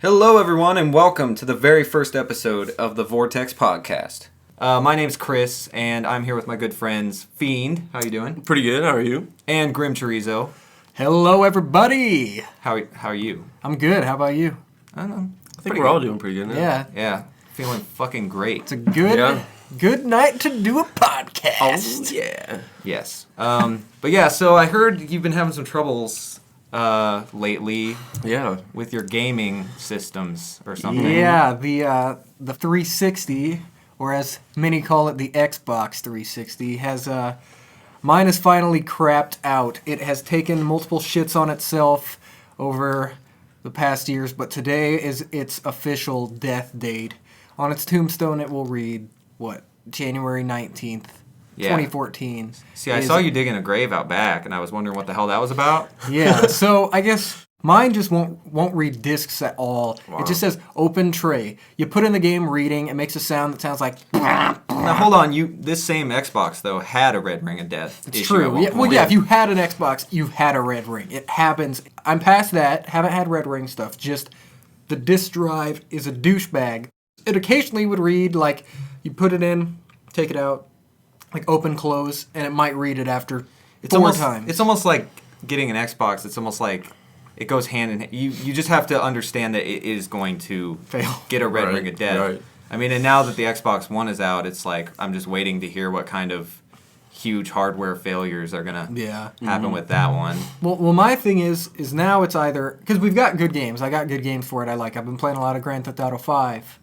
Hello, everyone, and welcome to the very first episode of the Vortex podcast. My name's Chris, and I'm here with my good friends Fiend. How you doing? Pretty good. How are you? And Grim Chorizo. Hello, everybody. How are you? I'm good. How about you? I don't know. I think we're all doing pretty good now. Yeah. Feeling fucking great. It's a good night to do a podcast. Oh, yeah. Yes. But yeah, so I heard you've been having some troubles lately. Yeah. With your gaming systems or something. Yeah, the 360, or as many call it, the Xbox 360, has mine is finally crapped out. It has taken multiple shits on itself over the past years, but today is its official death date. On its tombstone, it will read, January 19th, 2014. See, I saw you digging a grave out back, and I was wondering what the hell that was about. Yeah, so I guess mine just won't read discs at all. Wow. It just says open tray. You put in the game reading, it makes a sound that sounds like... Now, hold on. This same Xbox, though, had a red ring of death. It's true. Yeah, if you had an Xbox, you had a red ring. It happens. I'm past that. Haven't had red ring stuff. Just the disk drive is a douchebag. It occasionally would read, like, you put it in, take it out, like open, close, and it might read it after four times. It's almost like getting an Xbox. It's almost like it goes hand in hand. You just have to understand that it is going to fail. Get a red ring of death. Right. I mean, and now that the Xbox One is out, it's like I'm just waiting to hear what kind of huge hardware failures are gonna happen with that one. Well, my thing is now it's either because we've got good games. I got good games for it. I've been playing a lot of Grand Theft Auto 5.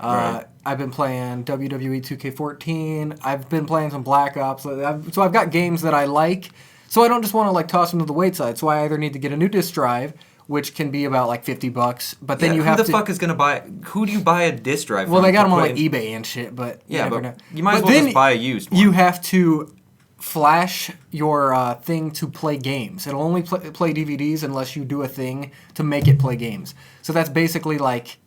Right. I've been playing WWE 2K14. I've been playing some Black Ops. So I've got games that I like. So I don't just want to toss them to the wayside. So I either need to get a new disc drive, which can be about $50, but then you have to... Who the fuck is gonna buy? Who do you buy a disc drive from? Well, they got them on eBay and shit, but yeah, you never but know. You might as well just buy a used one. You have to flash your thing to play games. It'll only play DVDs unless you do a thing to make it play games. So that's basically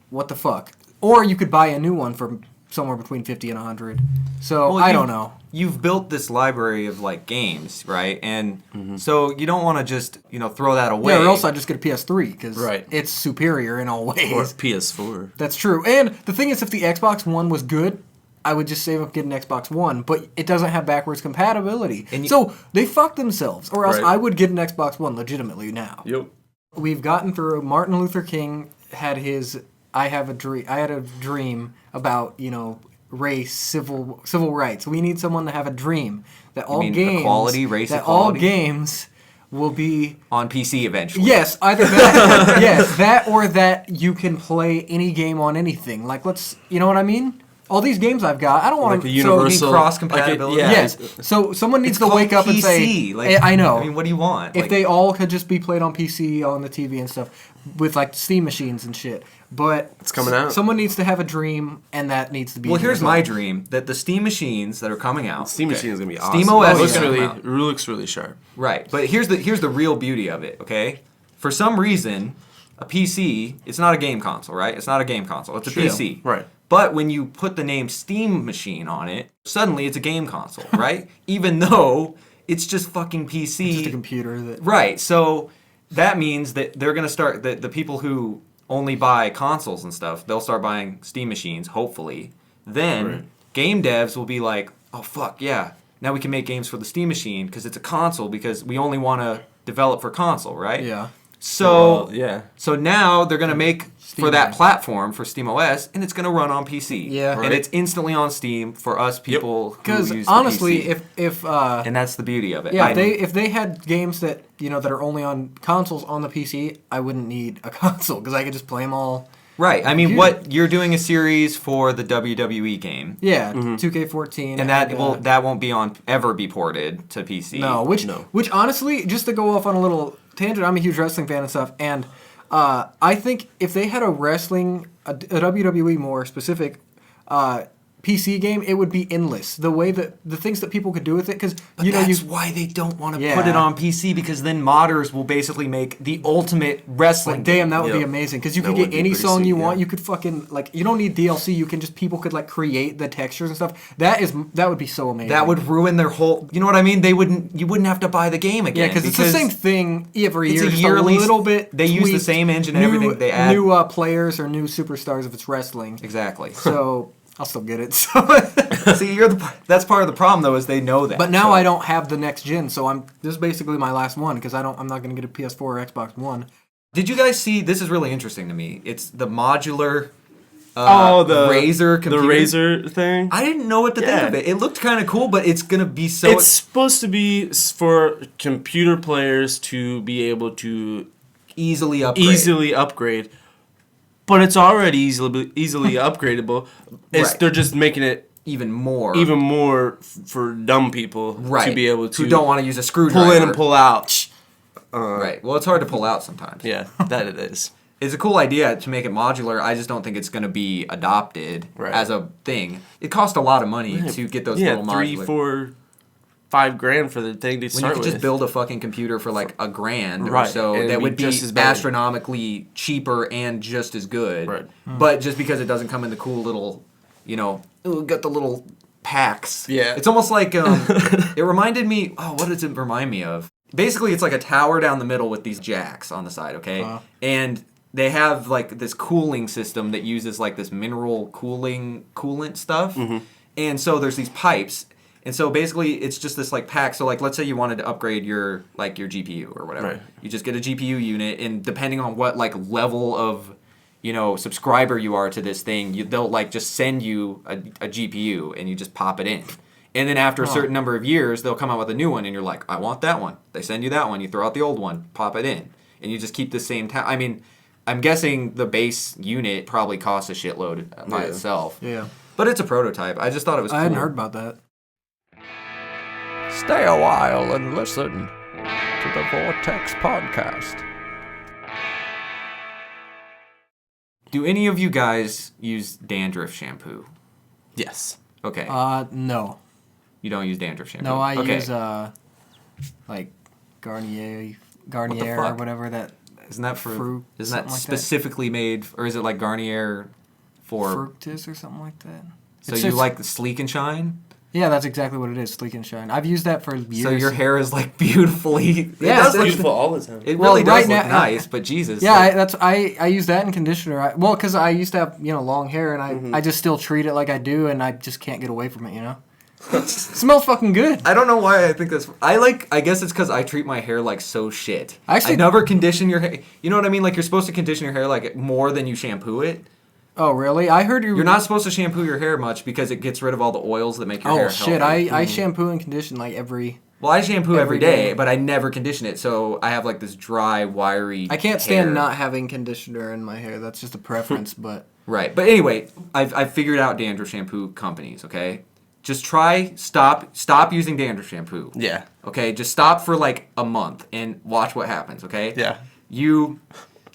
what the fuck. Or you could buy a new one for somewhere between $50 and $100. So I don't know. You've built this library of games, right? And so you don't want to just throw that away. Yeah, or else I just get a PS3 because Right. it's superior in all ways. Or PS4. That's true. And the thing is, if the Xbox One was good, I would just save up getting an Xbox One, but it doesn't have backwards compatibility. So they fucked themselves, or else I would get an Xbox One legitimately now. Yep. We've gotten through. Martin Luther King had his I had a dream about, race, civil rights. We need someone to have a dream that all games equality, race that equality? all games will be on PC eventually. Yes, either that, that or that you can play any game on anything. You know what I mean? All these games I've got, I don't want a to universal cross compatibility. Yes. So someone needs to wake up PC. and say, I know. I mean, what do you want? If they all could just be played on PC, on the TV and stuff, with Steam machines and shit. But it's coming out. Someone needs to have a dream, and that needs to be. Well, here's my dream: that the Steam machines that are coming out. Steam machine is gonna be awesome. Steam OS looks really sharp. Right, but here's the real beauty of it. Okay, for some reason, a PC it's not a game console, right? It's not a game console. It's a PC. Right. But when you put the name Steam Machine on it, suddenly it's a game console, right? Even though it's just fucking PC. It's just a computer that. Right. So that means that they're gonna start the people who only buy consoles and stuff, they'll start buying Steam machines, hopefully. Then game devs will be like, oh, fuck, yeah. Now we can make games for the Steam machine because it's a console because we only want to develop for console, right? Yeah. So, yeah. So now they're going to make Steam for that platform for SteamOS, and it's going to run on PC. Yeah. And it's instantly on Steam for us people who use the Because honestly, PC. if and that's the beauty of it. Yeah, if they had games that that are only on consoles on the PC, I wouldn't need a console because I could just play them all. Right. I mean, what you're doing a series for the WWE game. Yeah, 2K14, and that won't ever be ported to PC. No, which honestly, just to go off on a little tangent, I'm a huge wrestling fan and stuff, and I think if they had a WWE more specific PC game, it would be endless. The way that the things that people could do with it, because That's why they don't want to Yeah. put it on PC, because then modders will basically make the ultimate wrestling. like, damn, that would be Yeah. amazing. Because you That could would get be any pretty song sick, you yeah. want. You could fucking like, you don't need DLC. You can just people could like create the textures and stuff. That would be so amazing. That would ruin their whole. You know what I mean? You wouldn't have to buy the game again. Yeah, because it's the same thing every it's year. a just yearly- a little bit. they use the tweaked, same engine and everything, they add- new players or new superstars if it's wrestling. Exactly. So I'll still get it. So. See, that's part of the problem though, is they know that. But now so. I don't have the next gen, so this is basically my last one because I'm not gonna get a PS4 or Xbox One. Did you guys see? This is really interesting to me. It's the modular. The Razer computer. The Razer thing. I didn't know what to think Yeah. of it. It looked kind of cool, but it's gonna be so. It's supposed to be for computer players to be able to easily upgrade. but it's already easily upgradable. Right. They're just making it even more for dumb people right to be able to who don't want to use a screwdriver. pull in and pull out. Right. Well, it's hard to pull out sometimes. Yeah, that it is. It's a cool idea to make it modular. I just don't think it's going to be adopted as a thing. It costs a lot of money to get those little $3, modular. $4, $5,000 for the thing to When start you could with. just build a fucking computer for like $1,000 or Right, so, and it'd that be would be just as bad. astronomically cheaper and just as good. Right. But just because it doesn't come in the cool little, got the little packs. Yeah. It's almost like it reminded me. Oh, what does it remind me of? Basically, it's like a tower down the middle with these jacks on the side. Okay, and they have like this cooling system that uses like this mineral coolant stuff. And so there's these pipes. And so basically it's just this like pack. So like let's say you wanted to upgrade your GPU or whatever. Right. You just get a GPU unit, and depending on what like level of subscriber you are to this thing, they'll like just send you a GPU and you just pop it in. And then after a certain number of years, they'll come out with a new one, and you're like, I want that one. They send you that one. You throw out the old one, pop it in, and you just keep the same. I mean, I'm guessing the base unit probably costs a shitload by itself. Yeah. But it's a prototype. I just thought it was cool. I hadn't heard about that. Stay a while and listen to the Vortex podcast. Do any of you guys use dandruff shampoo? Yes. Okay. No. You don't use dandruff shampoo? No, I okay. use like Garnyer fuck? or whatever that. Isn't that for? Fruit, Isn't that something like that. specifically made, or is it like Garnier for? Fruktus or something like that. So you like the sleek and shine? Yeah, that's exactly what it is, sleek and shine. I've used that for years. So your hair is like beautifully. Yeah, it does it's look, Beautiful all the time. it Well, really right does look now- nice, but Jesus. Yeah, like, I use that in conditioner. Because I used to have long hair, and I just still treat it like I do, and I just can't get away from it. It smells fucking good. I don't know why I think that's. I guess it's because I treat my hair like so shit. Actually- I never condition your hair. You know what I mean? Like you're supposed to condition your hair like more than you shampoo it. Oh really? I heard You're not supposed to shampoo your hair much because it gets rid of all the oils that make your hair Oh shit! healthy. I shampoo and condition like every. Well, I shampoo every Every day, day. but I never condition it, so I have like this dry, wiry. I can't stand hair. not having conditioner in my hair. That's just a preference, but. Right, but anyway, I've figured out dandruff shampoo companies. Okay, just stop using dandruff shampoo. Yeah. Okay, just stop for like a month and watch what happens. Okay. Yeah.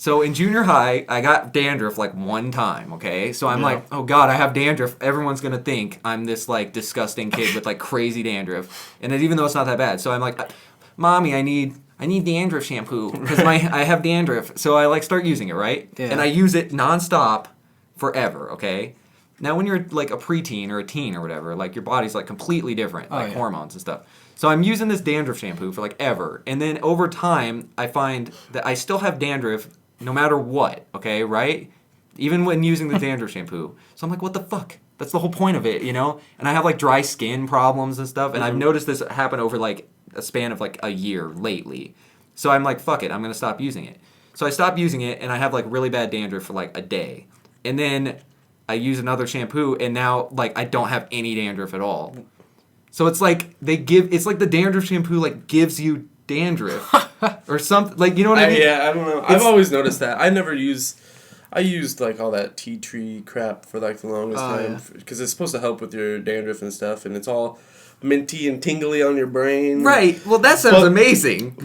So in junior high, I got dandruff like one time, okay? So I'm like, oh God, I have dandruff. Everyone's going to think I'm this like disgusting kid with like crazy dandruff. And even though it's not that bad. So I'm like, Mommy, I need dandruff shampoo because I have dandruff. So I like start using it, right? Yeah. And I use it nonstop forever, okay? Now when you're like a preteen or a teen or whatever, like your body's like completely different, like hormones and stuff. So I'm using this dandruff shampoo for like ever. And then over time, I find that I still have dandruff no matter what, okay, right? Even when using the dandruff shampoo. So I'm like, what the fuck? That's the whole point of it, And I have like dry skin problems and stuff. And I've noticed this happen over like a span of like a year lately. So I'm like, fuck it, I'm going to stop using it. So I stop using it and I have like really bad dandruff for like a day. And then I use another shampoo and now like I don't have any dandruff at all. So it's like it's like the dandruff shampoo like gives you dandruff or something, like, you know what I mean? Yeah, I don't know. I've always noticed that. I used like all that tea tree crap for like the longest time because it's supposed to help with your dandruff and stuff, and it's all minty and tingly on your brain. Right. Well, that sounds amazing.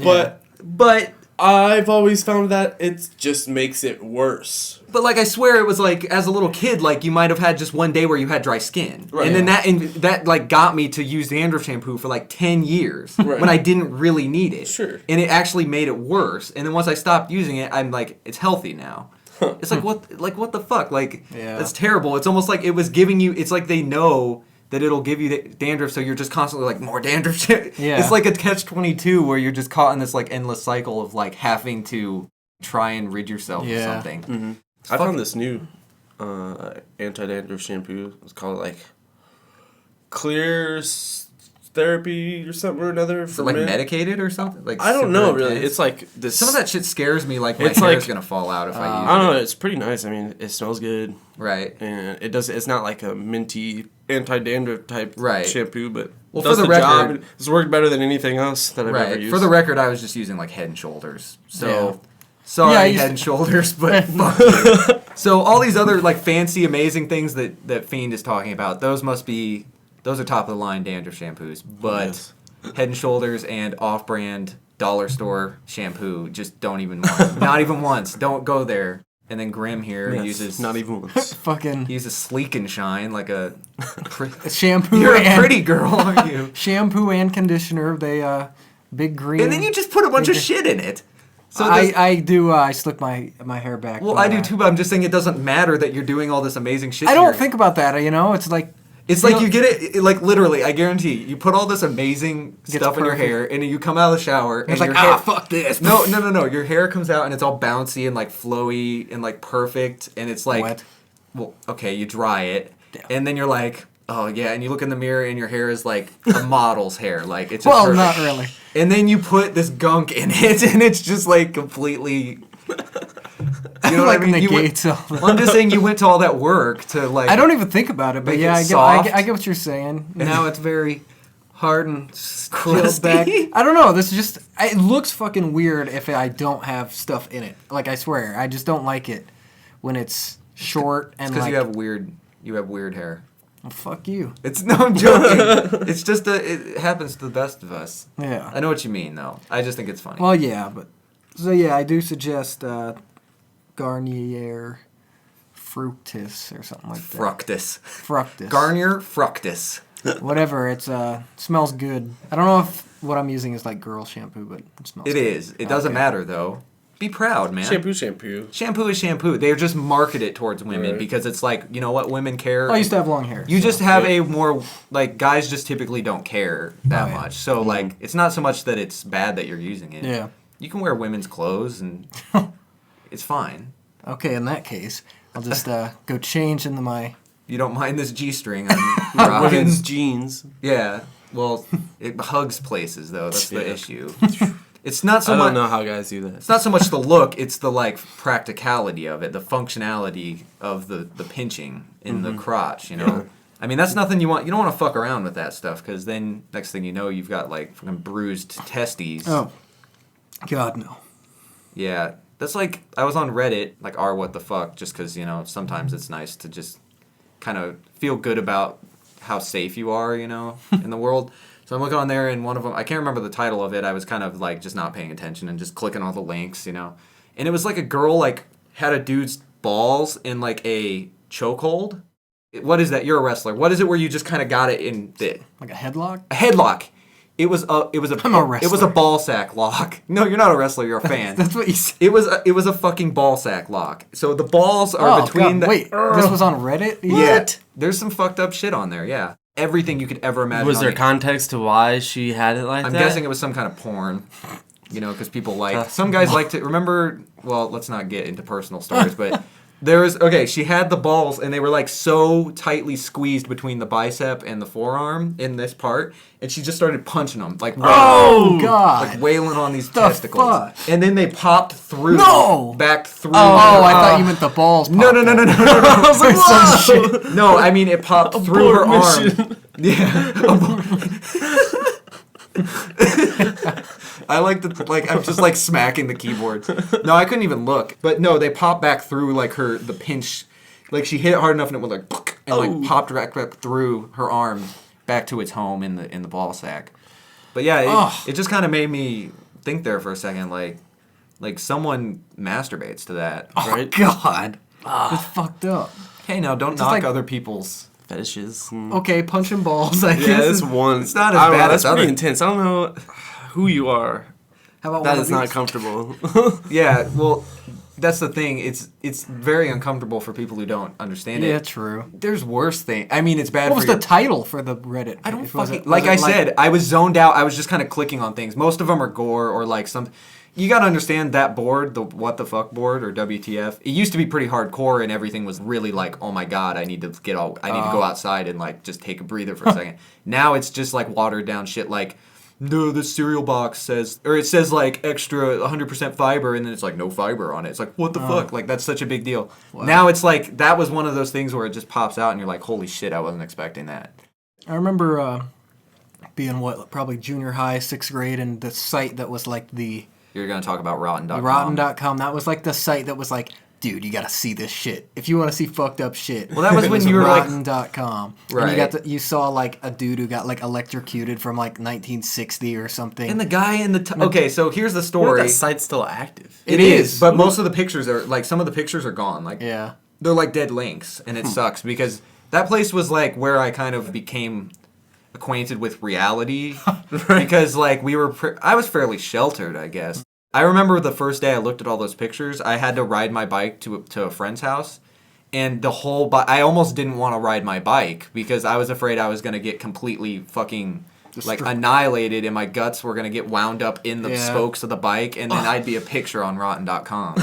But I've always found that it just makes it worse. But like I swear it was like as a little kid, like you might have had just one day where you had dry skin, Right. and then that like got me to use dandruff shampoo for like 10 years Right. when I didn't really need it. Sure. And it actually made it worse. And then once I stopped using it, I'm like, it's healthy now. It's like what the fuck? Like that's terrible. It's almost like it was giving you. It's like they know that it'll give you the dandruff, so you're just constantly like more dandruff. Yeah. It's like a catch-22 where you're just caught in this like endless cycle of like having to try and rid yourself of something. Mm-hmm. I found this new anti-dandruff shampoo. It's called like Clear Therapy or something or another. Is it like medicated or something? Like I don't super know really. intense? It's like this. Some of that shit scares me. Like my It's hair's like- gonna fall out if I use I it. don't know. It's pretty nice. I mean, it smells good, Right. and it does. It's not like a minty anti-dandruff type Right. shampoo, but Well, does for the job. record- It's worked better than anything else that I've ever Right. used. For the record, I was just using like Head and Shoulders. So Yeah. sorry, Yeah, I used Head to- and Shoulders, but fuck you. So all these other like fancy, amazing things that Fiend is talking about, those are top of the line dandruff shampoos. But Yes. Head and Shoulders and off-brand dollar store shampoo just don't even once. Not even once. Don't go there. And then Grim here Yes, uses not even once. Fucking he uses Sleek and Shine like a. shampoo. You're a and, pretty girl, aren't you? shampoo and conditioner. They big green. And then you just put a bunch of shit in it. So this, I do. I slick my hair back. well, but, I do too, but I'm just saying it doesn't matter that you're doing all this amazing shit. I to don't your- think about that. You know, it's like It's like you get it, like literally. I guarantee you put all this amazing Gets stuff in your perfect. hair, and then you come out of the shower, and it's like your hair, fuck this. No. Your hair comes out, and it's all bouncy and like flowy and like perfect, and it's like, Wet. well, okay, you dry it, Yeah. and then you're like, oh yeah, and you look in the mirror, and your hair is like a model's hair, like it's just Well, perfect. not really. And then you put this gunk in it, and it's just like completely. You know like what I mean? You went- negates all the- Well, I'm just saying you went to all that work to like. I don't even think about it, but Make yeah, it I soft. get what you're saying. Now it's very hard and Crusty. crusty. Back. I don't know. This is just. It looks fucking weird if I don't have stuff in it. Like I swear, I just don't like it when it's short and Because like. you have weird hair. Well, fuck you. It's no, I'm joking. It's just it happens to the best of us. Yeah. I know what you mean though. I just think it's funny. Well, yeah, but so yeah, I do suggest Garnier Fruktus or something like that. Fruktus. Fruktus. Garnyer Fruktus. Whatever. It's smells good. I don't know if what I'm using is like girl shampoo, but it smells. It good. is. It doesn't Okay. matter though. Be proud, man. Shampoo. Shampoo is shampoo. They're just marketed towards women Right. because it's like, you know what, women care. I used to have long hair. You so- just have Yeah. a more like guys just typically don't care that Oh, yeah. much. So like it's not so much that it's bad that you're using it. Yeah. You can wear women's clothes and it's fine. Okay, in that case, I'll just go change into my. You don't mind this G-string I'm rocking. Women's jeans. Yeah. Well, it hugs places though. That's the Yeah. issue. It's not so I much. don't know how guys do that. It's not so much the look. It's the like practicality of it, the functionality of the pinching in the crotch. You know. Yeah. I mean, that's nothing you want. You don't want to fuck around with that stuff because then next thing you know, you've got like fucking bruised testes. Oh. God no. Yeah. That's like I was on Reddit, like r what the fuck, just because you know sometimes it's nice to just kind of feel good about how safe you are, you know, in the world. So I'm looking on there, and one of them, I can't remember the title of it. I was kind of like just not paying attention and just clicking all the links, you know. And it was like a girl like had a dude's balls in like a chokehold. What is that? You're a wrestler. What is it where you just kind of got it in the Like a headlock. a headlock? It was a I'm a it was a wrestler. ball sack lock. No, you're not a wrestler. You're a fan. That's what you said. It was a fucking ball sack lock. So the balls are Oh, between God, the. wait, this was on Reddit? Yeah, there's some fucked up shit on there. Yeah, everything you could ever imagine. Was on there the- context to why she had it like I'm that? guessing it was some kind of porn. You know, because people like some guys like to remember. Well, let's not get into personal stories, but there was she had the balls and they were like so tightly squeezed between the bicep and the forearm in this part, and she just started punching them like Oh, God. like wailing on these The testicles, fuck? and then they popped through. No! back through. Oh, I thought you meant the balls. No, no, no, no, no, no, no. I was like, Some shit. No, I mean it popped through her Abort arm. Yeah. I like I'm just like smacking the keyboards. No, I couldn't even look. But no, they popped back through like the pinch. Like she hit it hard enough and it went like and like popped back through her arm back to its home in the ball sack. But yeah, it just kind of made me think there for a second. Like, Like someone masturbates to that. Oh God, it's fucked up. Hey, now don't Just knock like- other people's. Fetishes. Okay, punching balls. I Yeah, guess. this one. It's not as I don't know, bad That's as pretty other- intense. I don't know who you are. How about That one is of not these? comfortable. Yeah, well, that's the thing. It's very uncomfortable for people who don't understand Yeah, it. true. There's worse things. I mean, it's bad What for was your the title for the Reddit? I don't Was fucking it- like was I it said. I was zoned out. I was just kind of clicking on things. Most of them are gore or like some. You gotta understand that board, the what the fuck board or WTF. It used to be pretty hardcore and everything was really like, oh my god, I need to get all. I need to go outside and like just take a breather for a second. Now it's just like watered down shit like. No, the cereal box says, or it says like extra 100% fiber, and then it's like no fiber on it. It's like, what the fuck? Like, that's such a big deal. Wow. Now it's like, that was one of those things where it just pops out, and you're like, holy shit, I wasn't expecting that. I remember being probably junior high, 6th grade, and the site that was like the You're going to talk about Rotten.com. Rotten.com. That was like the site that was like, dude, you gotta see this shit. If you want to see fucked up shit. Well, that was it when you were like- Rotten.com. Right. And you saw like a dude who got like electrocuted from like 1960 or something. And the guy in the... Okay, so here's the What if story. that site's still active? It is, but most of the pictures are... Like, some of the pictures are gone. Like, yeah. they're like dead links, and it sucks because that place was like where I kind of became acquainted with reality because like I was fairly sheltered, I guess. I remember the first day I looked at all those pictures, I had to ride my bike to a friend's house, and the whole I almost didn't want to ride my bike because I was afraid I was going to get completely fucking like annihilated and my guts were going to get wound up in the spokes of the bike, and then I'd be a picture on Rotten.com.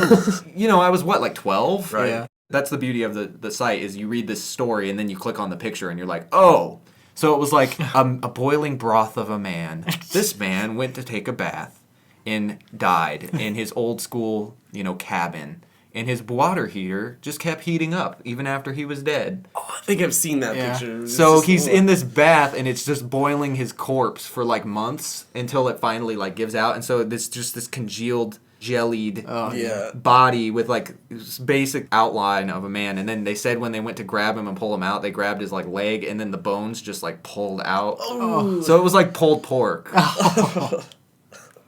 You know, I was what, like 12? Right. Yeah. That's the beauty of the site is you read this story and then you click on the picture and you're like, oh. So it was like a boiling broth of a man. This man went to take a bath and died in his old school, cabin. And his water heater just kept heating up even after he was dead. Oh, I think I've seen that Yeah. picture. It's So just he's a little- in this bath and it's just boiling his corpse for like months until it finally like gives out. And so it's just this congealed, jellied Yeah. body with like this basic outline of a man. And then they said when they went to grab him and pull him out, they grabbed his like leg and then the bones just like pulled out. Oh. So it was like pulled pork.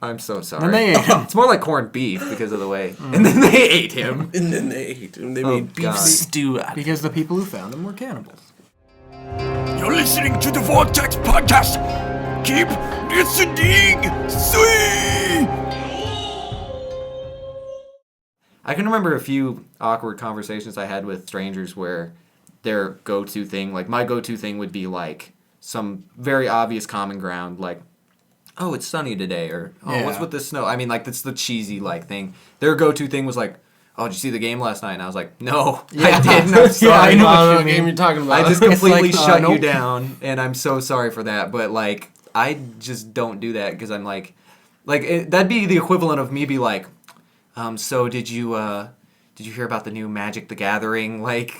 I'm so sorry. And they ate him. It's more like corned beef because of the way. And then they ate him. And then they ate him. They Oh, made beef God. stew out of it. Because the people who found him were cannibals. You're listening to the Vortex Podcast. Keep listening. See. I can remember a few awkward conversations I had with strangers where their go-to thing, like my go-to thing would be like some very obvious common ground, like, oh, it's sunny today, or, oh, what's Yeah. with this snow? I mean, like, that's the cheesy, like, thing. Their go-to thing was like, oh, did you see the game last night? And I was like, no, I didn't. I'm sorry. Yeah, I know I what don't know you what game mean. you're talking about. I just completely like, shut you nope. down, and I'm so sorry for that. But like, I just don't do that because I'm like that'd be the equivalent of me be like, so did you hear about the new Magic the Gathering like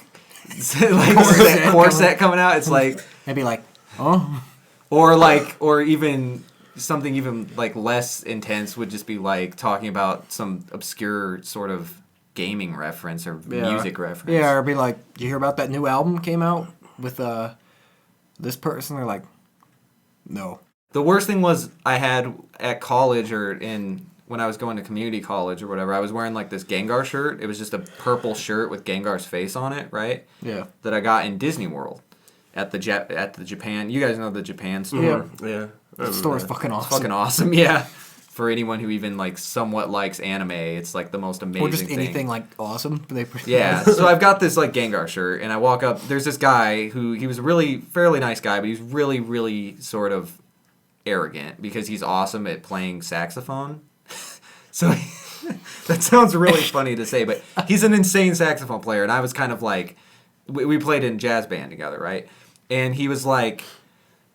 core set coming out? It's like, Maybe like, oh. or even something even like less intense would just be like talking about some obscure sort of gaming reference or music reference. Yeah, or be like, you hear about that new album came out with this person? They're like, no. The worst thing was I had at college or when I was going to community college or whatever, I was wearing like this Gengar shirt. It was just a purple shirt with Gengar's face on it, right? Yeah. That I got in Disney World at the Japan. You guys know the Japan store. Yeah. Yeah. The store's fucking It's awesome. fucking awesome, yeah. For anyone who even like somewhat likes anime, it's like the most amazing Or just thing. anything like awesome. Yeah, so I've got this like Gengar shirt, and I walk up. There's this guy he was a really fairly nice guy, but he's really, really sort of arrogant because he's awesome at playing saxophone. So that sounds really funny to say, but he's an insane saxophone player, and I was kind of like, we played in jazz band together, right? And he was like,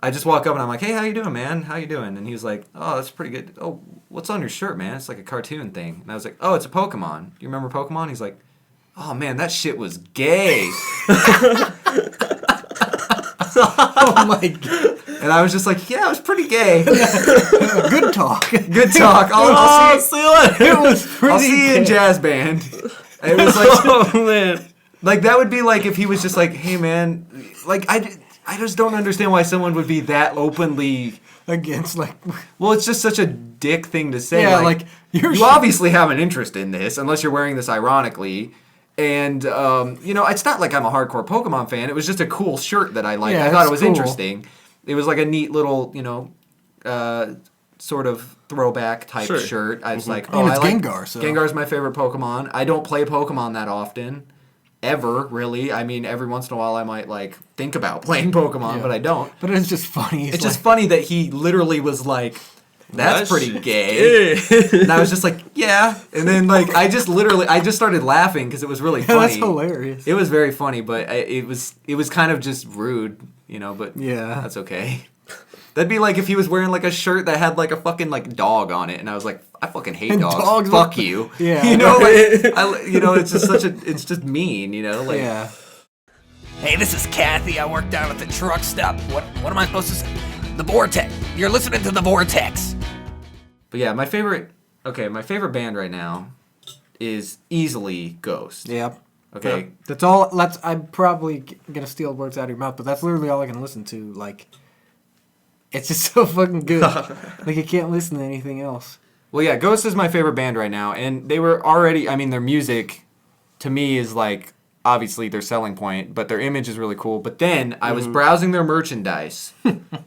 I just walk up and I'm like, hey, how you doing, man? How you doing? And he was like, oh, that's pretty good. Oh, what's on your shirt, man? It's like a cartoon thing. And I was like, oh, it's a Pokemon. You remember Pokemon? He's like, oh, man, that shit was gay. Oh my god. And I was just like, yeah, it was pretty gay. Good talk. Good talk. I'll see you later. It was pretty I'll see you in good. jazz band. It was like, Oh, man. like that would be like if he was just like, hey, man, like I just don't understand why someone would be that openly against like. Well, it's just such a dick thing to say. Yeah, like, you obviously have an interest in this, unless you're wearing this ironically. And it's not like I'm a hardcore Pokemon fan. It was just a cool shirt that I liked. Yeah, I thought it was cool. interesting. It was like a neat little, sort of throwback type shirt. I was like, And it's I like Gengar, so. Gengar's my favorite Pokemon. I don't play Pokemon that often, ever really. I mean, every once in a while I might like think about playing Pokemon, but I don't. But it's just funny. It's just funny that he literally was like, "That's pretty gay," and I was just like, "Yeah," and then like I just started laughing because it was really funny. That's hilarious. It was very funny, but it was kind of just rude, But Yeah. that's okay. That'd be like if he was wearing like a shirt that had like a fucking like dog on it, and I was like, I fucking hate And dogs. dogs Fuck are- you. Yeah. It's just it's just mean, like. Yeah. Hey, this is Kathy. I work down at the truck stop. What am I supposed to say? The Vortex. You're listening to the Vortex. But yeah, my favorite band right now is easily Ghost. Yep. Okay. That's all. I'm probably gonna steal words out of your mouth, but that's literally all I can listen to. Like, it's just so fucking good. Like, I can't listen to anything else. Well, yeah, Ghost is my favorite band right now, and they were already. I mean, their music, to me, is like obviously their selling point, but their image is really cool. But then I was browsing their merchandise.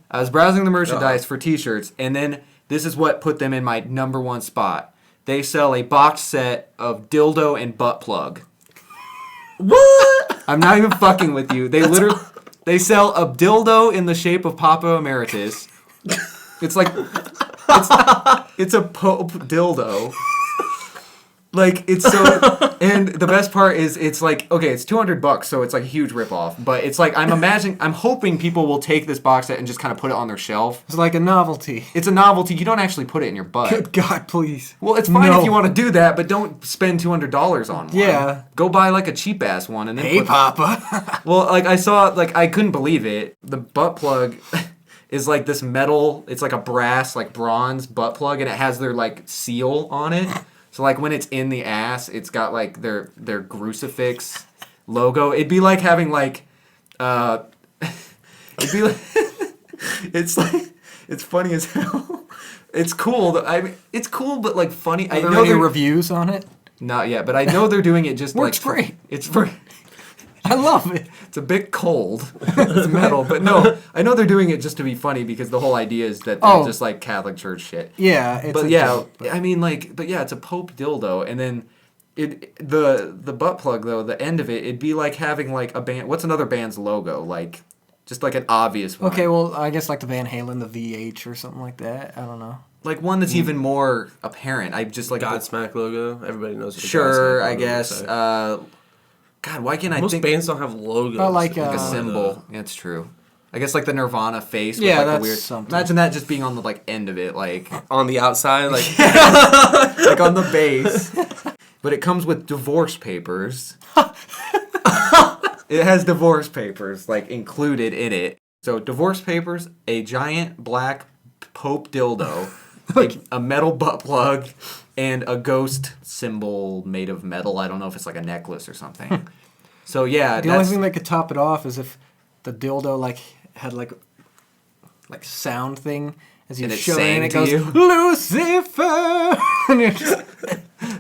I was browsing the merchandise for T-shirts, and then this is what put them in my number one spot. They sell a box set of dildo and butt plug. What? I'm not even fucking with you. They sell a dildo in the shape of Papa Emeritus. It's like it's a Pope dildo. Like, it's so, and the best part is it's like, okay, it's $200, so it's like a huge ripoff. But it's like, I'm hoping people will take this box set and just kind of put it on their shelf. It's like a novelty. It's a novelty. You don't actually put it in your butt. Good God, please. Well, it's fine No. if you want to do that, but don't spend $200 on one. Yeah. Go buy like a cheap ass one and then Hey, put Papa. Well, like I saw, like I couldn't believe it. The butt plug is like this metal. It's like a brass, like bronze butt plug, and it has their like seal on it. So like when it's in the ass, it's got like their crucifix logo. It'd be like having like, it'd be like, it's funny as hell. It's cool. It's cool, but like funny. Are there any reviews on it? Not yet, but I know they're doing it just Works like great. It's for. I love it. It's a bit cold. It's metal, but no, I know they're doing it just to be funny because the whole idea is that they're just like Catholic Church shit. Yeah, it's But a yeah, joke, but- I mean, like, but yeah, it's a Pope dildo, and then the butt plug though, the end of it, it'd be like having like a band. What's another band's logo? Like, just like an obvious one. Okay, well, I guess like the Van Halen, the VH or something like that. I don't know. Like one that's even more apparent. I just like Godsmack logo. Everybody knows what the Sure, Godsmack I logo guess. looks like. God, why can't I Most think bands don't have logos. But like, like a Uh, symbol? Yeah, it's true. I guess like the Nirvana face. With Yeah, like that's the weird. something. Imagine that just being on the like end of it, like on the outside, like like on the base. But it comes with divorce papers. It has divorce papers like included in it. So divorce papers, a giant black Pope dildo, a metal butt plug, and a ghost symbol made of metal. I don't know if it's like a necklace or something. So yeah, The only thing that could top it off is if the dildo like had like sound thing as you And it show it, sang and it to goes you? Lucifer. And you're just-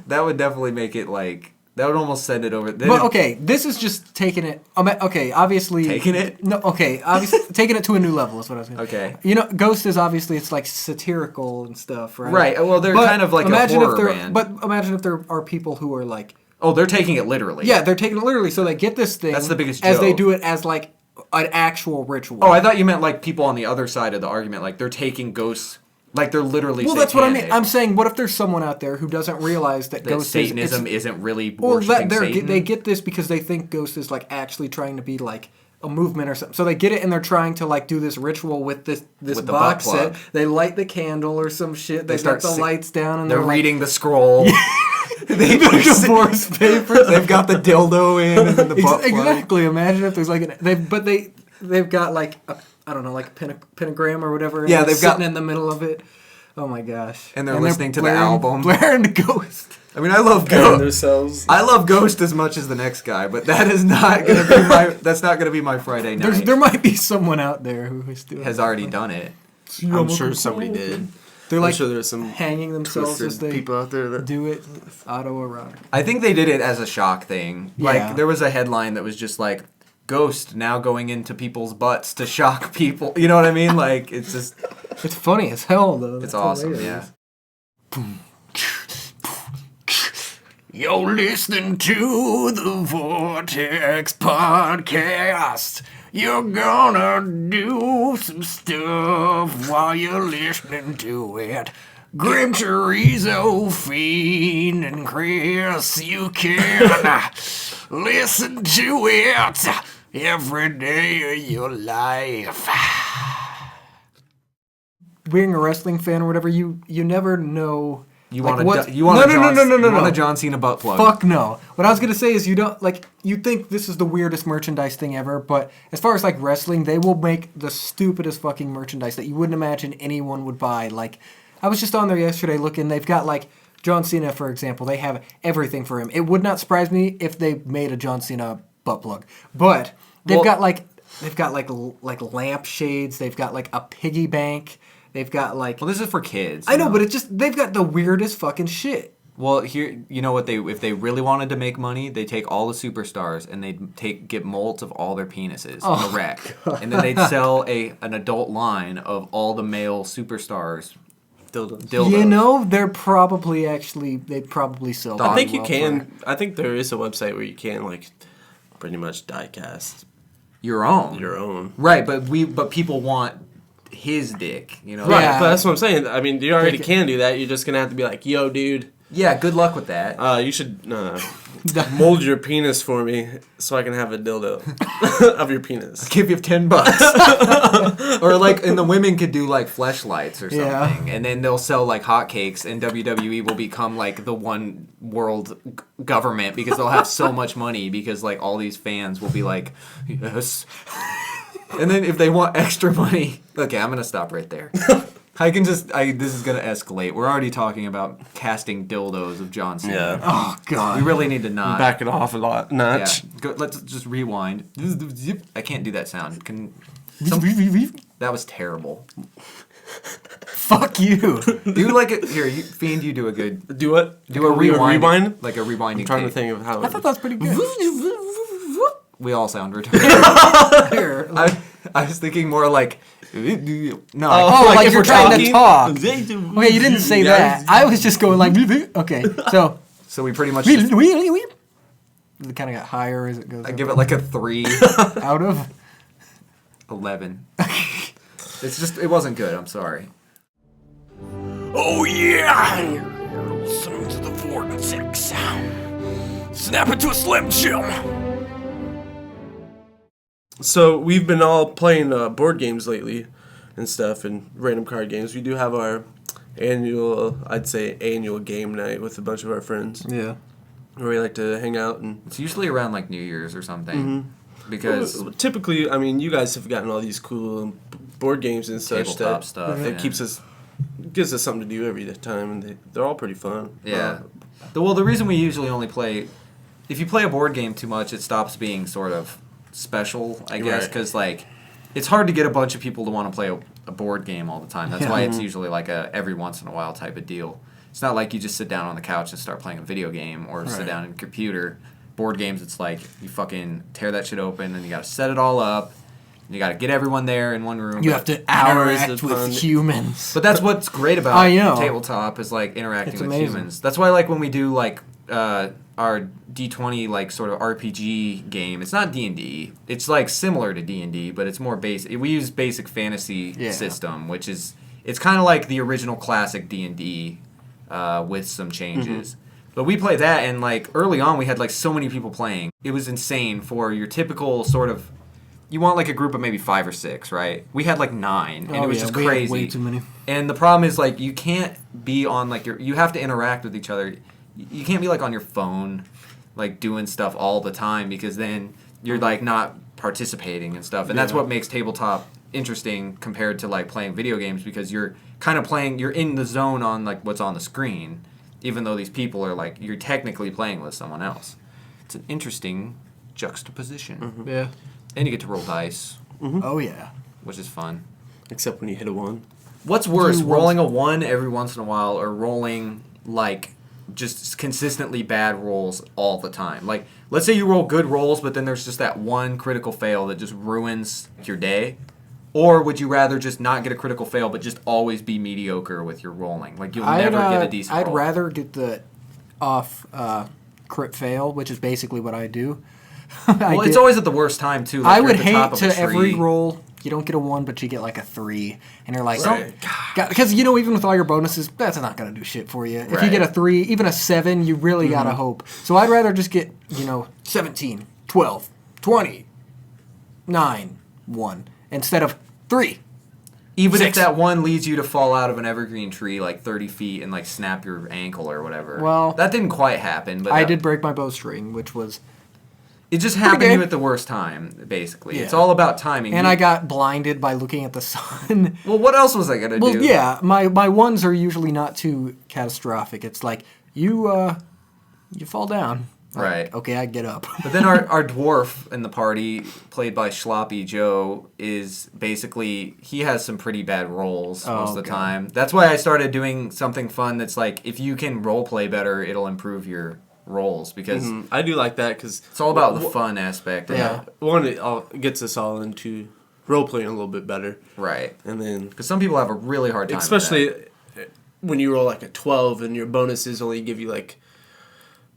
that would definitely make it like that would almost send it over. But okay, this is just taking it. Okay, obviously Taking it? No, okay, obviously taking it to a new level is what I was going to Okay. You know, Ghost is obviously it's like satirical and stuff, right? Right. Well, they're But kind of like a imagine horror if there, band. But imagine if there are people who are like, Oh, they're taking it literally. yeah, they're taking it literally. So they get this thing. That's the biggest as they joke. do it as like an actual ritual. Oh, I thought you meant like people on the other side of the argument, like they're taking ghosts, like they're literally. Well, that's what I mean. satanic. I'm saying, what if there's someone out there who doesn't realize that That Ghost Satanism is... isn't really Well, worshiping Satan. they get this because they think Ghost is like actually trying to be like a movement or something. So they get it and they're trying to like do this ritual with this With the box butt plug. set. They light the candle or some shit. They start start the sing- lights down and They're like, reading the scroll. They divorce papers. They've got the dildo in and then the butt plug. Exactly. Imagine if there's like they've got like I don't know, like a pentagram or whatever. Yeah, and they've it's got- sitting in the middle of it. Oh my gosh! And they're listening to the blaring- album. blaring Ghost. I mean, I love Patting Ghost. themselves. I love Ghost as much as the next guy, but that is not gonna be my. That's not gonna be my Friday night. There might be someone out there who is doing has already done it. I'm sure somebody did. They're I'm like sure there's some hanging themselves as twisted they people out there that do it. Autoerotic. I think they did it as a shock thing. Like Yeah. there was a headline that was just like Ghost now going into people's butts to shock people. You know what I mean? Like it's just It's funny as hell though. it's That's awesome. hilarious. Yeah. You're listening to the Vortex podcast. You're gonna do some stuff while you're listening to it. Grim Chorizo, Fiend, and Chris, you can listen to it every day of your life. Being a wrestling fan or whatever, you never know. You like, want what- a you want no, a John, no, no, no, you no, want no. a John Cena butt plug. Fuck no. What I was gonna say is you don't like you think this is the weirdest merchandise thing ever, but as far as like wrestling, they will make the stupidest fucking merchandise that you wouldn't imagine anyone would buy. Like I was just on there yesterday looking. They've got like John Cena, for example. They have everything for him. It would not surprise me if they made a John Cena butt plug, but they've got like lampshades. They've got like a piggy bank. They've got like Well, this is for kids. I know, but it's just they've got the weirdest fucking shit. Well, here, you know what if they really wanted to make money, they take all the superstars and they'd get molds of all their penises in a rack, and then they'd sell an adult line of all the male superstars dildos. You know, they'd probably sell. I think you well can. I think there is a website where you can like pretty much die-cast your own, right? But people want his dick, you know. Right, Yeah. but that's what I'm saying. I mean, you already can do that. You're just gonna have to be like, "Yo, dude, Yeah, good luck with that. you should mold your penis for me so I can have a dildo of your penis." Give you $10, or like, and the women could do like fleshlights or something, Yeah. and then they'll sell like hotcakes, and WWE will become like the one world government because they'll have so much money because like all these fans will be like, yes. And then if they want extra money, okay, I'm gonna stop right there. This is gonna escalate. We're already talking about casting dildos of John Cena. Yeah. Oh god. We really need to not. Back it off a lot, Yeah. notch. Let's just rewind. I can't do that sound. That was terrible. Fuck you. Do like it here, Fiend. You do a good. Do what? Do a rewind. Like a rewinding. I'm trying to tape. think of how. I thought that was pretty good. We all sound retarded. Here. I was thinking more like. No. Oh, like if you're we're trying to talk. Okay, Okay, you didn't say that. I was just going like, okay. So, So we pretty much. it Just, kind of got higher as it goes. I give it like a 3. out of. 11. It wasn't good. I'm sorry. Oh yeah! You're listening to the Vortex. Snap into a Slim Jim. So we've been all playing board games lately and stuff and random card games. We do have our annual game night with a bunch of our friends Yeah. where we like to hang out and It's usually around like New Year's or something. Because typically, I mean, you guys have gotten all these cool board games and such tabletop that stuff. that Yeah. gives us something to do every time, and they're all pretty fun. Yeah. The reason we usually only play, if you play a board game too much, it stops being sort of special, I guess, Right. because like it's hard to get a bunch of people to want to play a board game all the time. That's why it's usually like a every once in a while type of deal. It's not like you just sit down on the couch and start playing a video game or sit down in a computer. Board games, it's like you fucking tear that shit open and you got to set it all up. And you got to get everyone there in one room. You have to Hours interact of with fun. humans. But that's what's great about I know. tabletop is like interacting It's with amazing. humans. That's why like when we do like our D20 like sort of RPG game, it's not D&D. It's like similar to D&D, but it's more basic. We use basic fantasy system, which is it's kind of like the original classic D&D with some changes. But we play that, and like early on we had like so many people playing. It was insane for your typical sort of. You want like a group of maybe 5 or 6, right? We had like 9, and it was just we had crazy. way too many. And the problem is like you can't be on like you have to interact with each other. You can't be like on your phone, like doing stuff all the time because then you're like not participating and stuff. And that's what makes tabletop interesting compared to like playing video games because you're kind of playing. You're in the zone on like what's on the screen, even though these people are like you're technically playing with someone else. It's an interesting juxtaposition. Yeah. And you get to roll dice, Oh yeah. which is fun. Except when you hit a 1. What's worse, Do rolling a 1 every once in a while, or rolling like just consistently bad rolls all the time? Like, let's say you roll good rolls, but then there's just that one critical fail that just ruins your day. Or would you rather just not get a critical fail, but just always be mediocre with your rolling? Like, you'll never get a decent I'd roll. rather get the off crit fail, which is basically what I do. Well, it's always at the worst time, too. Like I you're would at the top hate of a to tree. every roll, you don't get a 1, but you get like a 3. And you're like, Right. because, even with all your bonuses, that's not going to do shit for you. If you Right. get a 3, even a 7, you really got to hope. So I'd rather just get, 17, 12, 20, 9, 1, instead of 3. Even 6. if that 1 leads you to fall out of an evergreen tree like 30 feet and like snap your ankle or whatever. Well, that didn't quite happen, but I did break my bowstring, which was... It just happened to good. you at the worst time, basically. Yeah. It's all about timing. And I got blinded by looking at the sun. Well, what else was I gonna Well, do? yeah, my 1s are usually not too catastrophic. It's like, you fall down. Right. Okay, I get up. But then our dwarf in the party, played by Sloppy Joe, is basically, he has some pretty bad rolls most of the God. time. That's why I started doing something fun that's like, if you can role play better, it'll improve your rolls, because I do like that because it's all about the fun aspect. Yeah. One, it gets us all into role playing a little bit better, Right. and then Because some people have a really hard time with especially that. when you roll like a 12 and your bonuses only give you like,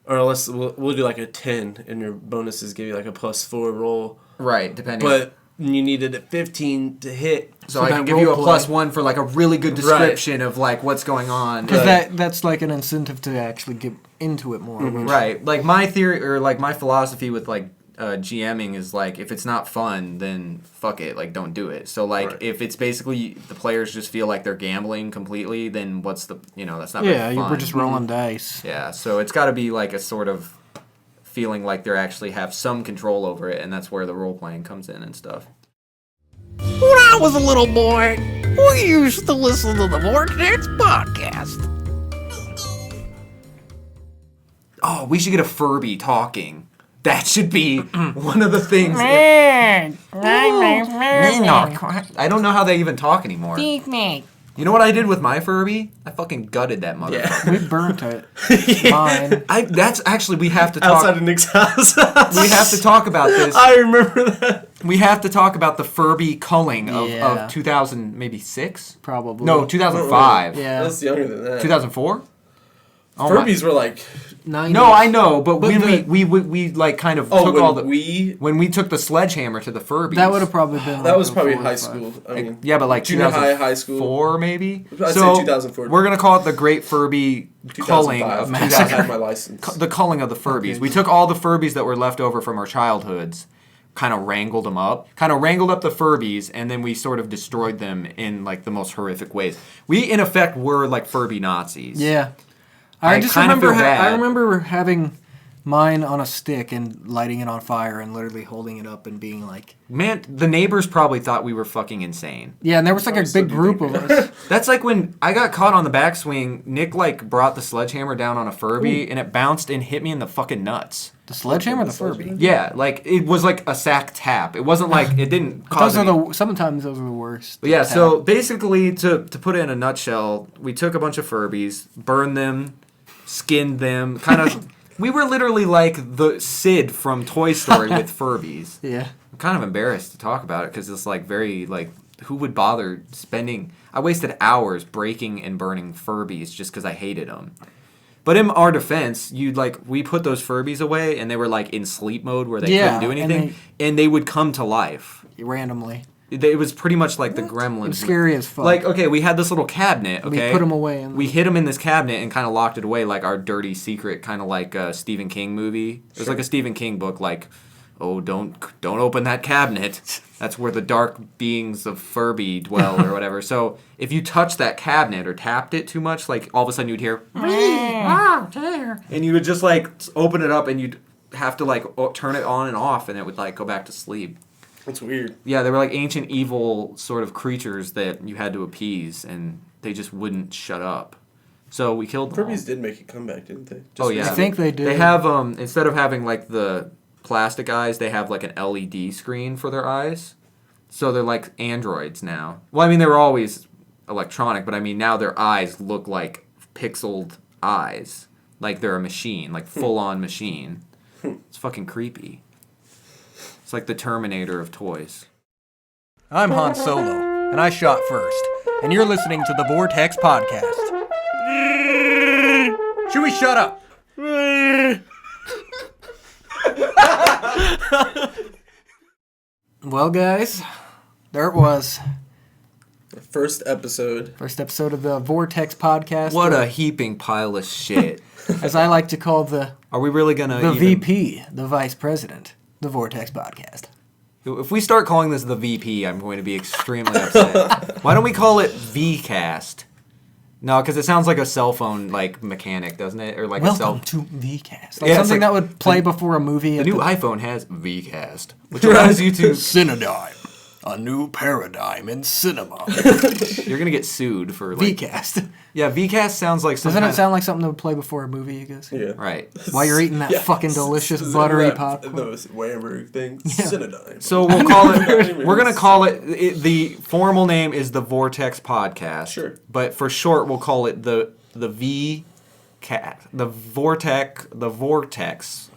or unless we'll do like a 10 and your bonuses give you like a +4 roll, Right, depending. but you needed a 15 to hit. So I can that give you a role play. +1 for like a really good description of like what's going on. Because Right. that's like an incentive to actually get into it more. which- Right. Like my theory, or like my philosophy with like GMing is like, if it's not fun, then fuck it, like don't do it. So like Right. if it's basically the players just feel like they're gambling completely, then what's the, that's not Yeah, very you fun. were just rolling dice. Yeah, so it's got to be like a sort of feeling like they actually have some control over it, and that's where the role playing comes in and stuff. When I was a little boy, we used to listen to the Vortex podcast. Oh, we should get a Furby talking. That should be one of the things. I don't know how they even talk anymore. You know what I did with my Furby? I fucking gutted that motherfucker. We burnt it. Mine. That's actually, we have to talk. Outside of Nick's house. We have to talk about this. I remember that. We have to talk about the Furby culling Yeah. of 2000, maybe 6? Probably. No, 2005. Yeah. That's younger than that. 2004? Oh my- Furbies were like, 90s. No, I know, but when the- we like kind of oh, took when all the when we took the sledgehammer to the Furbies. That would have probably been. that like was probably 04 or high 05. school. I mean, Yeah, but like junior 2004 high, high school. maybe. I'd So say 2004. We're gonna call it the Great Furby culling of 2005. I had my license. the culling of the Furbies. Okay. We took all the Furbies that were left over from our childhoods, kind of wrangled them up, kind of wrangled up the Furbies, and then we sort of destroyed them in like the most horrific ways. We in effect were like Furby Nazis. Yeah. I I just kinda remember. feel bad. I remember having mine on a stick and lighting it on fire and literally holding it up and being like, Man, the neighbors probably thought we were fucking insane. yeah. And there was like a Oh, so big do group think of us. That's like when I got caught on the backswing, Nick like brought the sledgehammer down on a Furby and it bounced and hit me in the fucking nuts. The sledgehammer, or the Furby. Yeah, like it was like a sack tap. It wasn't like it didn't cause Those are any- sometimes those are the worst. But yeah, so basically to put it in a nutshell, we took a bunch of Furbies, burned them, skinned them, kind of we were literally like the Sid from Toy Story with Furbies. Yeah. I'm kind of embarrassed to talk about it because it's like very like who would bother spending? I wasted hours breaking and burning Furbies just because I hated them. But in our defense, we put those Furbies away and they were like in sleep mode where they Yeah, couldn't do and anything, and they would come to life. Randomly. It was pretty much like the It Gremlins. was scary as fuck. Like, okay, we had this little cabinet, We okay? put 'em away and- We hid them in this cabinet and kind of locked it away like our dirty secret, kind of like a Stephen King movie. It was like a Stephen King book, like, oh, don't open that cabinet. That's where the dark beings of Furby dwell or whatever. So if you touched that cabinet or tapped it too much, like all of a sudden you'd hear, and you would just like open it up and you'd have to like turn it on and off and it would like go back to sleep. That's weird. Yeah, they were like ancient evil sort of creatures that you had to appease, and they just wouldn't shut up. So we killed them. Furbies all. did make a comeback, didn't they? Oh yeah, I think they did. They have instead of having like the plastic eyes, they have like an LED screen for their eyes. So they're like androids now. Well, I mean they were always electronic, but I mean now their eyes look like pixeled eyes, like they're a machine, like full on machine. It's fucking creepy. It's like the Terminator of toys. I'm Han Solo, and I shot first. And you're listening to the Vortex Podcast. Chewie, shut up! Well, guys, there it was. First episode. First episode of the Vortex Podcast. What a heaping pile of shit. As I like to call the Are we really gonna the even... VP, the Vice President, the Vortex Podcast. If we start calling this the VP, I'm going to be extremely upset. Why don't we call it VCast? No, because it sounds like a cell phone like mechanic, doesn't it? Or like a cell. Welcome to VCast. Like Yeah, it's something like that would play before a movie. The new iPhone has VCast, which allows you to. Cinedigm, a new paradigm in cinema. You're gonna get sued for like. VCast. Yeah, VCast sounds like something. Doesn't it sound like something that would play before a movie, you guys? Yeah. Right. While you're eating that fucking delicious buttery popcorn. Those whatever things. Yeah. Cinedigm. So we'll call it. We're gonna call it. The formal name is the Vortex Podcast. Sure. But for short, we'll call it the VCast, the Vortex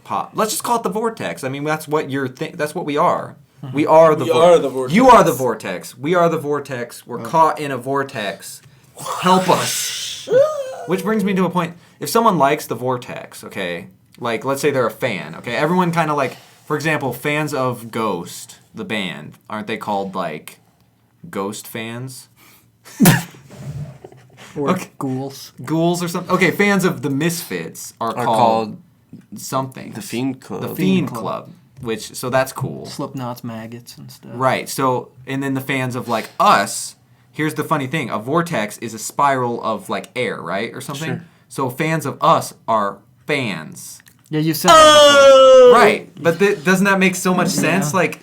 Pop. Let's just call it the Vortex. I mean, that's what that's what we are. We are the Vortex. You are the Vortex. We are the Vortex. We're caught in a vortex. Help us. Which brings me to a point. If someone likes the Vortex, okay, like let's say they're a fan, okay, everyone kind of like, for example, fans of Ghost, the band, aren't they called like Ghost fans? Or Okay. ghouls. Ghouls or something? Okay, fans of the Misfits are called something. The Fiend Club. The Fiend Club. Which, so that's cool. Slipknot's maggots and stuff. Right. So, and then the fans of like us, here's the funny thing. A vortex is a spiral of like air, right? Or something. Sure. So fans of us are fans. Yeah, you said that Right. But doesn't that make so much sense? Like,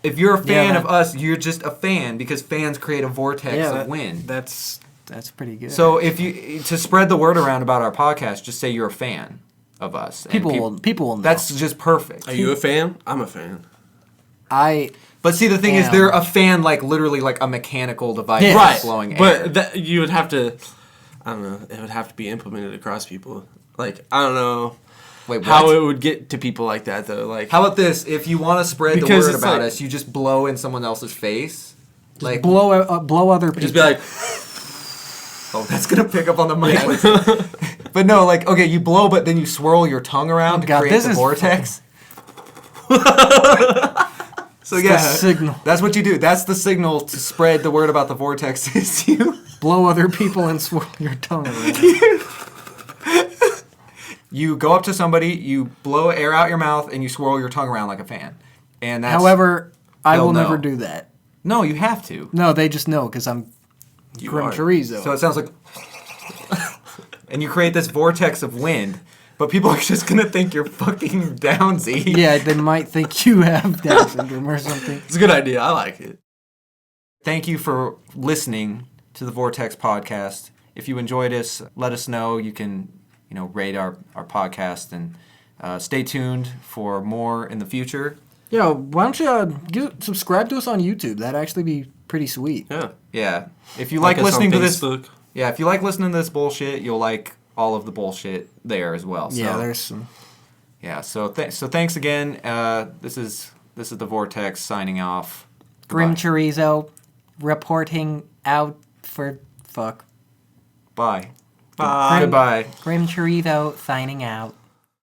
if you're a fan Yeah, of us, you're just a fan because fans create a vortex before. of wind. That's pretty good. So if you, to spread the word around about our podcast, just say you're a fan of us. And people will know. That's just perfect. Are you a fan? I'm a fan. But see, the thing is, Damn. they're a fan, like literally, like a mechanical device Yeah. that's blowing air. But you would have to, I don't know, it would have to be implemented across people. Like, I don't know Wait, what? how it would get to people like that, though. Like, How about this? If you want to spread the Because word it's about like- us, you just blow in someone else's face. Like, blow other people. just be like, oh, that's gonna pick up on the mic. But no, like, okay, you blow, but then you swirl your tongue around to God, create this the is vortex. So the yeah, signal. that's what you do. That's the signal to spread the word about the vortex. Is you Blow other people and swirl your tongue around. you go up to somebody, you blow air out your mouth, and you swirl your tongue around like a fan. And that's However, I they'll will never know. do that. No, you have to. No, they just know because I'm Grim are. Chorizo. So it sounds like, and you create this vortex of wind, but people are just gonna think you're fucking Downsy. yeah, they might think you have Down syndrome or something. it's a good idea. I like it. Thank you for listening to the Vortex Podcast. If you enjoyed us, let us know. You can, rate our podcast and stay tuned for more in the future. Yeah, why don't you subscribe to us on YouTube? That'd actually be pretty sweet. Yeah. Yeah, if you like us on listening to this, Facebook. yeah, if you like listening to this bullshit, you'll like all of the bullshit there as well. So, Yeah, there's some. yeah. So thanks again. This is the Vortex signing off. Grim Goodbye. Chorizo reporting out for fuck. Bye. Bye. Goodbye. Grim Chorizo signing out.